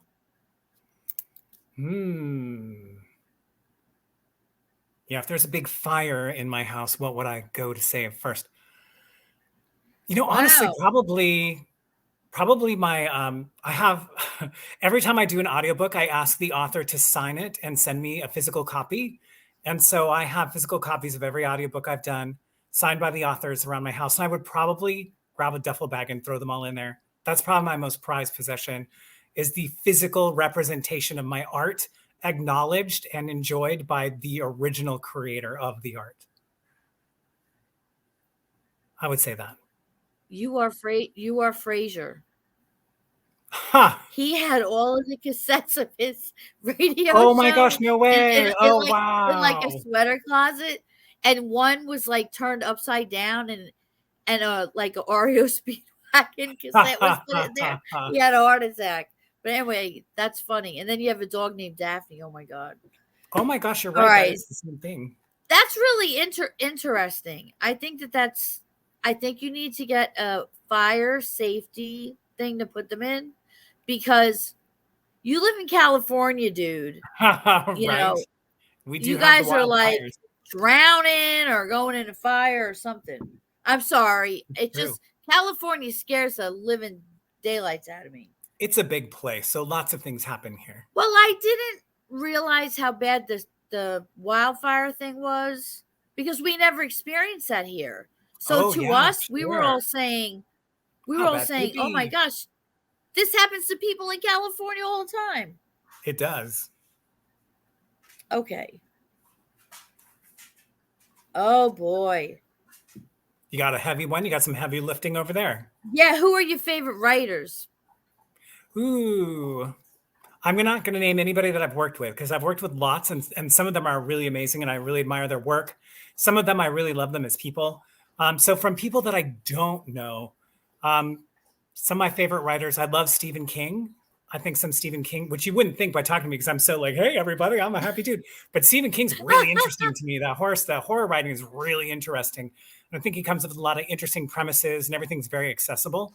Yeah, if there's a big fire in my house, what would I go to save first? Honestly,
Wow.
probably my I have every time I do an audiobook, I ask the author to sign it and send me a physical copy. And so I have physical copies of every audiobook I've done, signed by the authors around my house. And I would probably grab a duffel bag and throw them all in there. That's probably my most prized possession, is the physical representation of my art, acknowledged and enjoyed by the original creator of the art. I would say that.
You are Frasier.
Ha!
He had all of the cassettes of his radio
Oh my
show
gosh, no way. Oh,
in like a
wow.
sweater closet, and one was like turned upside down, and like an Oreo Speedwagon cassette was put in there. He had a heart attack. But anyway, that's funny. And then you have a dog named Daphne. Oh my God.
Oh my gosh, you're
All
right. That
right.
is the same thing.
That's really interesting. I think you need to get a fire safety thing to put them in, because you live in California, dude. You
Right.
know,
We do
you
have the
guys are like
wildfires.
drowning or going in a fire or something. I'm sorry.
True.
California scares the living daylights out of me.
It's a big place, so lots of things happen here.
Well, I didn't realize how bad the wildfire thing was, because we never experienced that here. So to us, we were all saying, oh my gosh, this happens to people in California all the time.
It does.
Okay. Oh boy.
You got a heavy one. You got some heavy lifting over there.
Yeah. Who are your favorite writers?
Ooh. I'm not going to name anybody that I've worked with, because I've worked with lots, and some of them are really amazing and I really admire their work. Some of them, I really love them as people. So from people that I don't know, some of my favorite writers, I love Stephen King. I think some Stephen King, which you wouldn't think by talking to me, because I'm so like, hey, everybody, I'm a happy dude. But Stephen King's really interesting to me. The horror writing is really interesting. And I think he comes up with a lot of interesting premises, and everything's very accessible.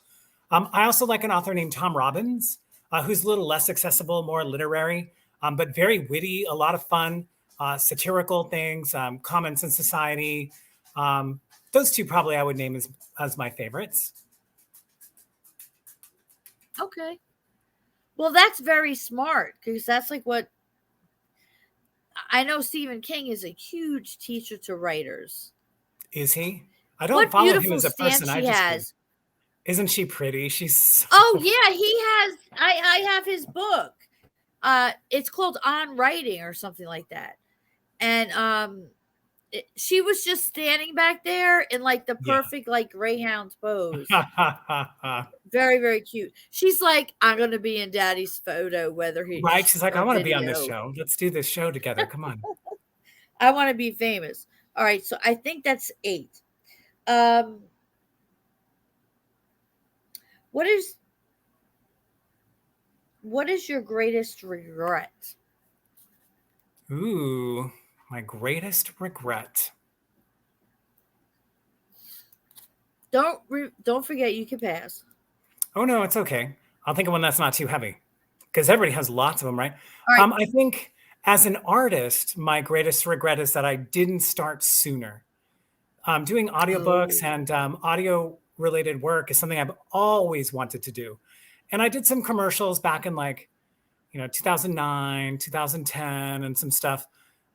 I also like an author named Tom Robbins, who's a little less accessible, more literary, but very witty, a lot of fun, satirical things, Common Sense Society. Those two probably I would name as my favorites.
Okay. Well, that's very smart, because that's like what I know. Stephen King is a huge teacher to writers.
Is he? I don't follow him as a person. I just
has.
Isn't she pretty? She's so...
Oh yeah, he has. I have his book. It's called On Writing or something like that. And she was just standing back there in like the perfect like greyhound pose. Very, very cute. She's like, I'm gonna be in Daddy's photo, whether he
right. She's like, I want to be on this show. Let's do this show together. Come on.
I want to be famous. All right, so I think that's 8. What is your greatest regret?
Ooh, my greatest regret.
Don't forget, you can pass.
Oh no, it's okay. I'll think of one that's not too heavy, because everybody has lots of them, right?
Right.
I think as an artist, my greatest regret is that I didn't start sooner. Doing audiobooks and audio related work is something I've always wanted to do. And I did some commercials back in 2009, 2010 and some stuff.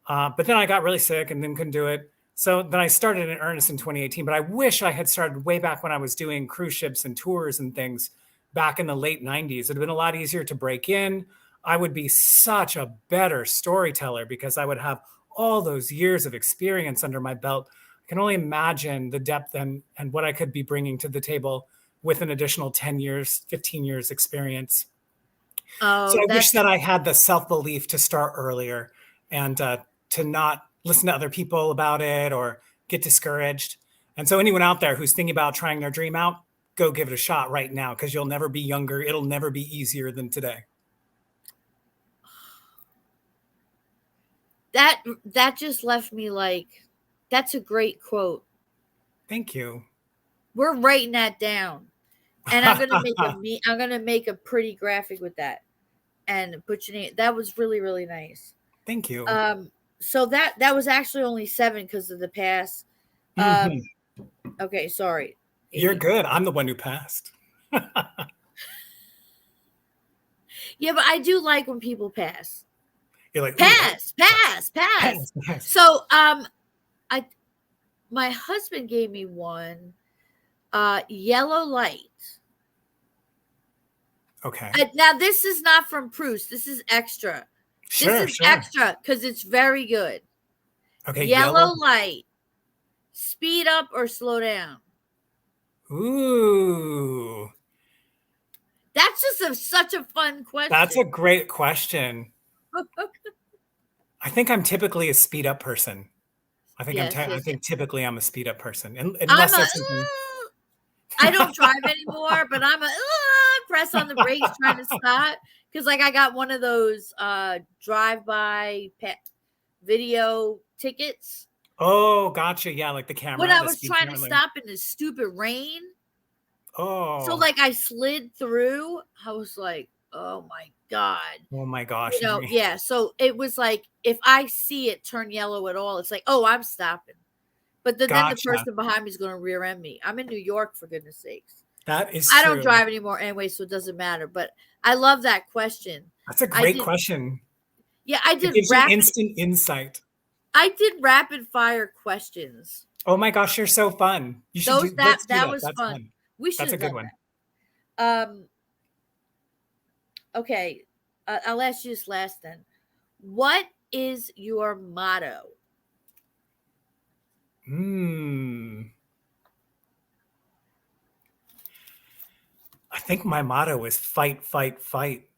But then I got really sick and then couldn't do it. So then I started in earnest in 2018, but I wish I had started way back when I was doing cruise ships and tours and things back in the late 90s. It'd have been a lot easier to break in. I would be such a better storyteller because I would have all those years of experience under my belt. I can only imagine the depth and what I could be bringing to the table with an additional 10 years, 15 years experience.
Oh,
So I wish that I had the self-belief to start earlier and to not listen to other people about it or get discouraged. And so anyone out there who's thinking about trying their dream out, go give it a shot right now, because you'll never be younger. It'll never be easier than today.
That just left me like, that's a great quote.
Thank you.
We're writing that down, and I'm gonna make a pretty graphic with that, and put your name. That was really, really nice.
Thank you.
So that was actually only 7 because of the pass. Okay, sorry.
You're good. I'm the one who passed.
Yeah, but I do like when people pass.
You're like,
pass. So my husband gave me one, yellow light.
Okay.
Now this is not from Proust. This is extra. This is extra because it's very good.
Okay.
Yellow light. Speed up or slow down?
Ooh.
That's just such a fun question.
That's a great question. I think I'm typically a speed up person. I think typically I'm a speed up person. Unless
I don't drive anymore, but I'm press on the brakes trying to stop, because like I got one of those drive-by video tickets.
Oh, gotcha. Yeah, like the camera.
When I was trying to stop in the stupid rain.
Oh.
So like I slid through. I was like, oh my God.
Oh my gosh.
Yeah. So it was like, if I see it turn yellow at all, it's like, oh, I'm stopping. But then the person behind me is going to rear end me. I'm in New York, for goodness sakes.
That is
true. I don't drive anymore anyway, so it doesn't matter. But I love that question.
That's a great question.
Yeah, I did.
It gives you instant insight.
I did rapid fire questions.
Oh my gosh, you're so fun. You should
that was fun. We should.
That's a good one.
Okay, I'll ask you this last then. What is your motto?
I think my motto is fight, fight, fight,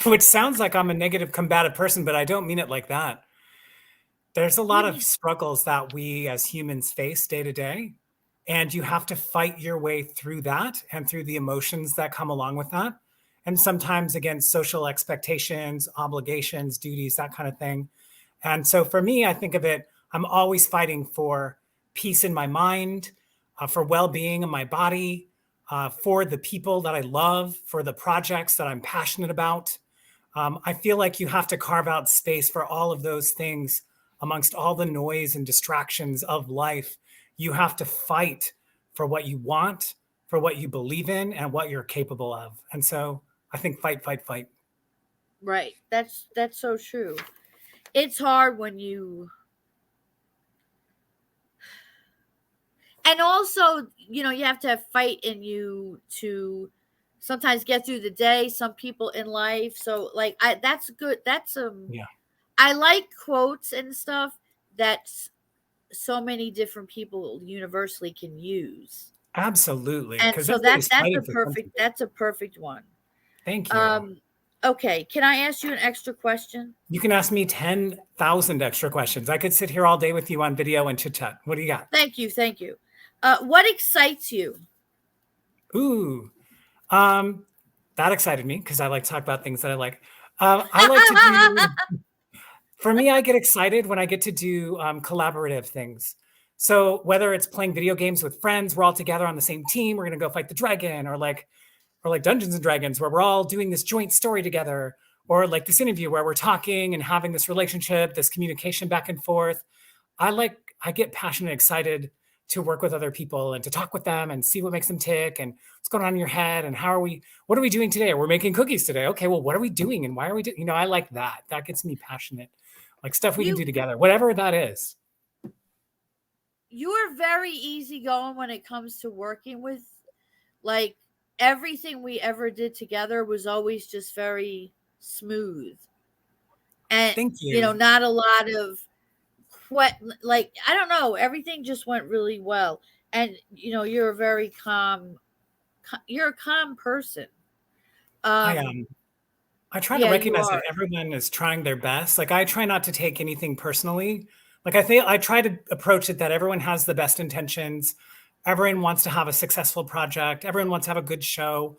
which sounds like I'm a negative combative person, but I don't mean it like that. There's a lot of struggles that we as humans face day to day, and you have to fight your way through that and through the emotions that come along with that. And sometimes against social expectations, obligations, duties, that kind of thing. And so for me, I think of it, I'm always fighting for peace in my mind, for well-being in my body, for the people that I love, for the projects that I'm passionate about. I feel like you have to carve out space for all of those things amongst all the noise and distractions of life. You have to fight for what you want, for what you believe in, and what you're capable of. And so I think fight, fight, fight.
Right. That's so true. It's hard when you... And also, you have to have fight in you to sometimes get through the day. Some people in life. So like, that's good. That's
yeah.
I like quotes and stuff that so many different people universally can use.
Absolutely.
And so that's a perfect one.
Thank you.
Okay. Can I ask you an extra question?
You can ask me 10,000 extra questions. I could sit here all day with you on video and chit chat. What do you got?
Thank you. Thank you. What excites you?
Ooh, that excited me because I like to talk about things that I like. I like to do, for me, I get excited when I get to do collaborative things. So whether it's playing video games with friends, we're all together on the same team, we're going to go fight the dragon, or like Dungeons and Dragons, where we're all doing this joint story together, or like this interview where we're talking and having this relationship, this communication back and forth. I get passionate, excited to work with other people and to talk with them and see what makes them tick and what's going on in your head and what are we doing today? We're making cookies today. Okay, well, what are we doing and why are we doing? I like that. That gets me passionate, like stuff we can do together, whatever that is.
You are very easygoing when it comes to working with, like, everything we ever did together was always just very smooth. And,
thank you.
Not a lot of like, I don't know, everything just went really well. And, you're a very calm you're a calm person.
I am. I try to
Yeah, you
recognize that
are.
everyone is trying their best. Like I try not to take anything personally. Like I think I try to approach it that everyone has the best intentions. Everyone wants to have a successful project. Everyone wants to have a good show.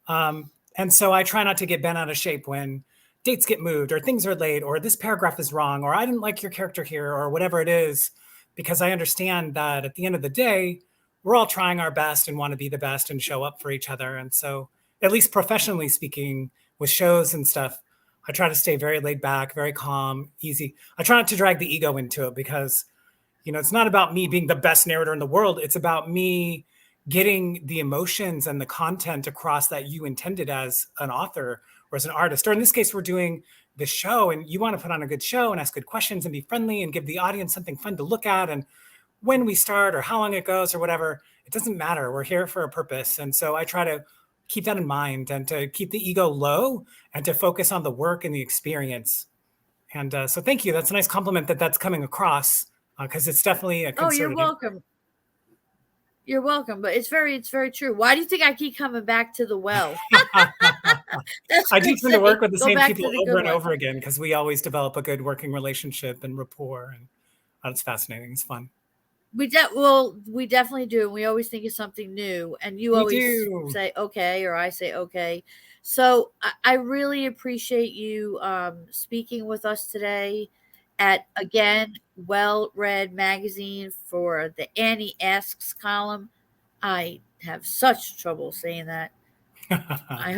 And so I try not to get bent out of shape when dates get moved or things are late or this paragraph is wrong or I didn't like your character here or whatever it is, because I understand that at the end of the day, we're all trying our best and want to be the best and show up for each other. And so, at least professionally speaking, with shows and stuff, I try to stay very laid back, very calm, easy. I try not to drag the ego into it because, it's not about me being the best narrator in the world. It's about me getting the emotions and the content across that you intended as an author or as an artist. Or in this case, we're doing the show and you want to put on a good show and ask good questions and be friendly and give the audience something fun to look at. And when we start or how long it goes or whatever, it doesn't matter. We're here for a purpose. And so I try to keep that in mind and to keep the ego low and to focus on the work and the experience. And so thank you. That's a nice compliment that's coming across because it's definitely a concerted.
Oh, you're welcome. You're welcome, but it's very true. Why do you think I keep coming back to the well?
I do tend to work with the same people over and over again because we always develop a good working relationship and rapport, and it's fascinating. It's fun.
We definitely do. We always think of something new, and you always say okay, or I say okay. So I really appreciate you speaking with us today at, again, Well Read Magazine for the Annie Asks column. I have such trouble saying that. I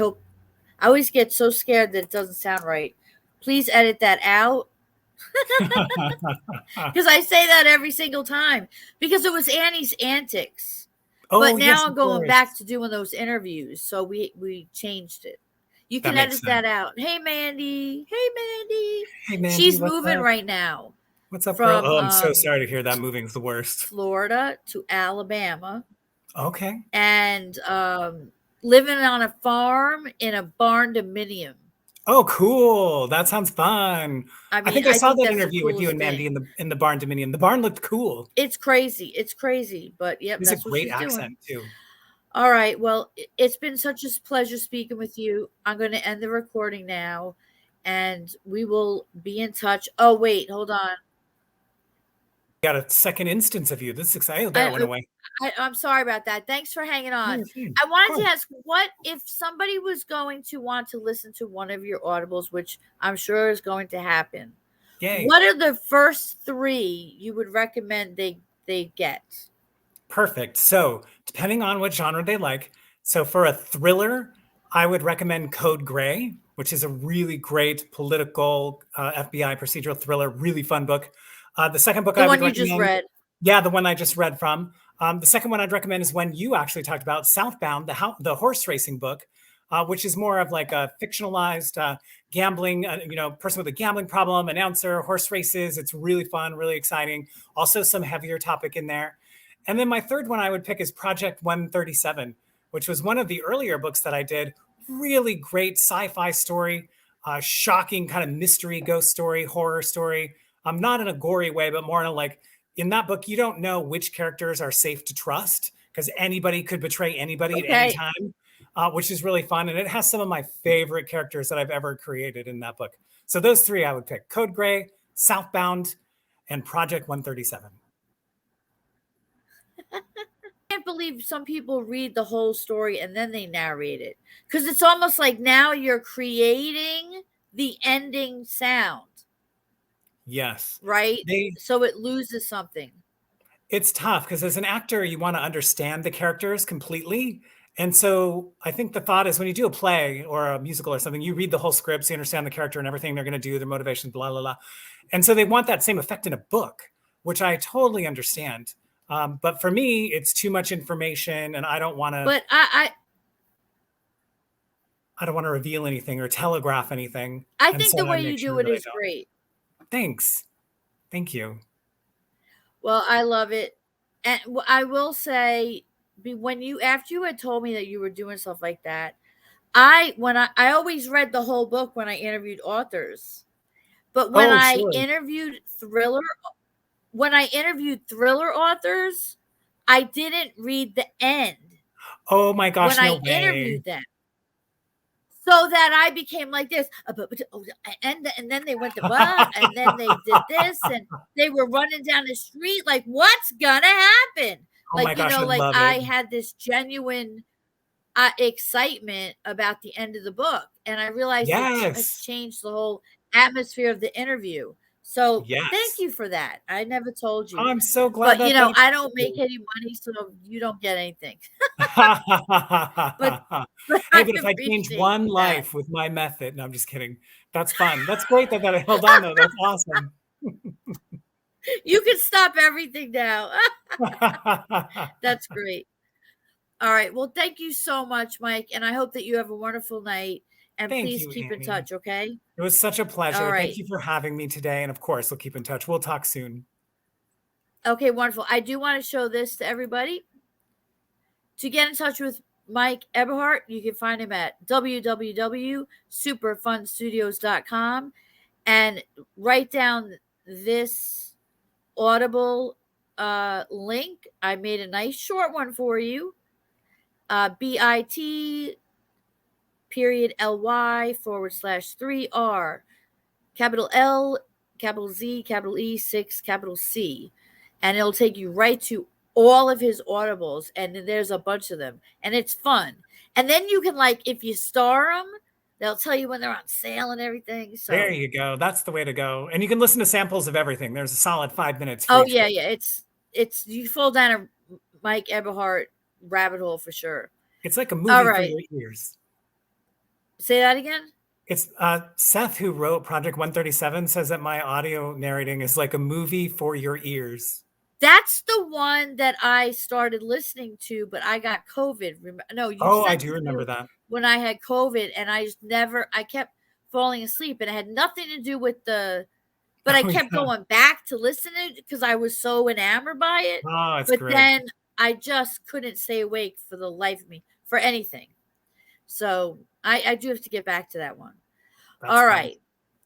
always get so scared that it doesn't sound right. Please edit that out. Because I say that every single time because it was Annie's antics. But now I'm going back to doing those interviews. So we changed it. You can edit that out. Hey, Mandy.
Hey, Mandy.
She's moving right now.
What's up, girl? Oh, I'm so sorry to hear that. Moving's the worst.
Florida to Alabama.
Okay.
And living on a farm in a barn dominium.
Oh, cool. That sounds fun. I think I saw that interview with you and Mandy in the barn dominium. The barn looked cool.
It's crazy. But yep,
that's a great accent too.
All right. Well, it's been such a pleasure speaking with you. I'm going to end the recording now and we will be in touch. Oh, wait, hold on.
Got a second instance of you. This is exciting. That went away.
I'm sorry about that. Thanks for hanging on. I wanted to ask, what if somebody was going to want to listen to one of your audibles, which I'm sure is going to happen?
Yay.
What are the first 3 you would recommend they get?
Perfect. So depending on what genre they like. So for a thriller, I would recommend Code Gray, which is a really great political FBI procedural thriller, really fun book. The second book I would recommend. The one you just read. Yeah, the one I just read from. The second one I'd recommend is one you actually talked about, Southbound, the horse racing book, which is more of like a fictionalized gambling, person with a gambling problem, announcer, horse races. It's really fun, really exciting. Also some heavier topic in there. And then my third one I would pick is Project 137, which was one of the earlier books that I did. Really great sci-fi story, shocking kind of mystery, ghost story, horror story. Not in a gory way, but more in in that book, you don't know which characters are safe to trust because anybody could betray anybody at any time, which is really fun. And it has some of my favorite characters that I've ever created in that book. So those 3 I would pick: Code Gray, Southbound, and Project 137.
I can't believe some people read the whole story and then they narrate it, because it's almost like now you're creating the ending sound.
Yes.
Right? So it loses something.
It's tough because as an actor, you want to understand the characters completely. And so I think the thought is when you do a play or a musical or something, you read the whole script so you understand the character and everything they're going to do, their motivations, blah, blah, blah. And so they want that same effect in a book, which I totally understand. But for me, it's too much information and I don't want to.
But
I don't want to reveal anything or telegraph anything.
I think the way you do it is great.
Thanks. Thank you.
Well, I love it. And I will say, after you had told me that you were doing stuff like that, I always read the whole book when I interviewed authors. But when I interviewed thriller authors, I didn't read the end.
Oh my
when
gosh, no
I
way.
interviewed them. So that I became like this, and then they went to blah, and then they did this, and they were running down the street like, what's gonna happen?
Oh my
Like,
gosh, I
like
love it.
I had this genuine excitement about the end of the book, and I realized it's
Yes.
changed the whole atmosphere of the interview. So thank
Yes.
you for that. I never told
Oh,
you,
I'm so glad
but
that
I don't
benefited
make
you.
any money, so you don't get anything. but, but
Hey,
I
but if I change
appreciate
one
that.
life with my method, no, I'm just kidding. That's fun. That's great that I held on though. That's awesome.
You can stop everything now. That's great. All right. Well, thank you so much, Mike. And I hope that you have a wonderful night. And
Thank
please
you,
keep in
Annie.
touch, okay?
It was such a
All
pleasure. Thank
right.
you for having me today. And of course, we'll keep in touch. We'll talk soon.
Okay, wonderful. I do want to show this to everybody. To get in touch with Mike Eberhardt, you can find him at www.superfunstudios.com and write down this Audible link. I made a nice short one for you. bit period ly/3r capital L capital Z capital E 6 capital C, and it'll take you right to all of his audibles, and there's a bunch of them, and it's fun. And then you can, like, if you star them, they'll tell you when they're on sale and everything.
There
So
you go. That's the way to go. And you can listen to samples of everything. There's a solid 5 minutes for
oh
each
yeah,
book.
yeah, it's you fall down a Mike Eberhardt rabbit hole for sure.
It's like a
All
movie for
right,
your ears.
say that again.
It's Seth, who wrote Project 137, says that my audio narrating is like a movie for your ears.
That's the one that I started listening to, but I got COVID. No, you
Oh, I
sent
do
it to me
remember that.
when I had COVID, and I kept falling asleep, and it had nothing to do with but I
Oh,
kept
yeah.
going back to listen to it because I was so enamored by it.
Oh, it's
But
great.
then I just couldn't stay awake for the life of me for anything. So I do have to get back to that one.
That's
All
fun.
right.
Okay.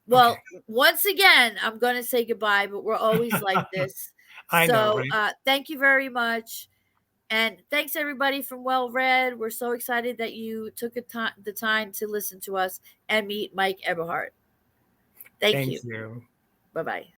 Well, once again, I'm going to say goodbye, but we're always like this.
I know,
So
right?
thank you very much. And thanks everybody from Well Read. We're so excited that you took the time to listen to us and meet Mike Eberhardt. Thank
Thank
you.
you.
Bye bye.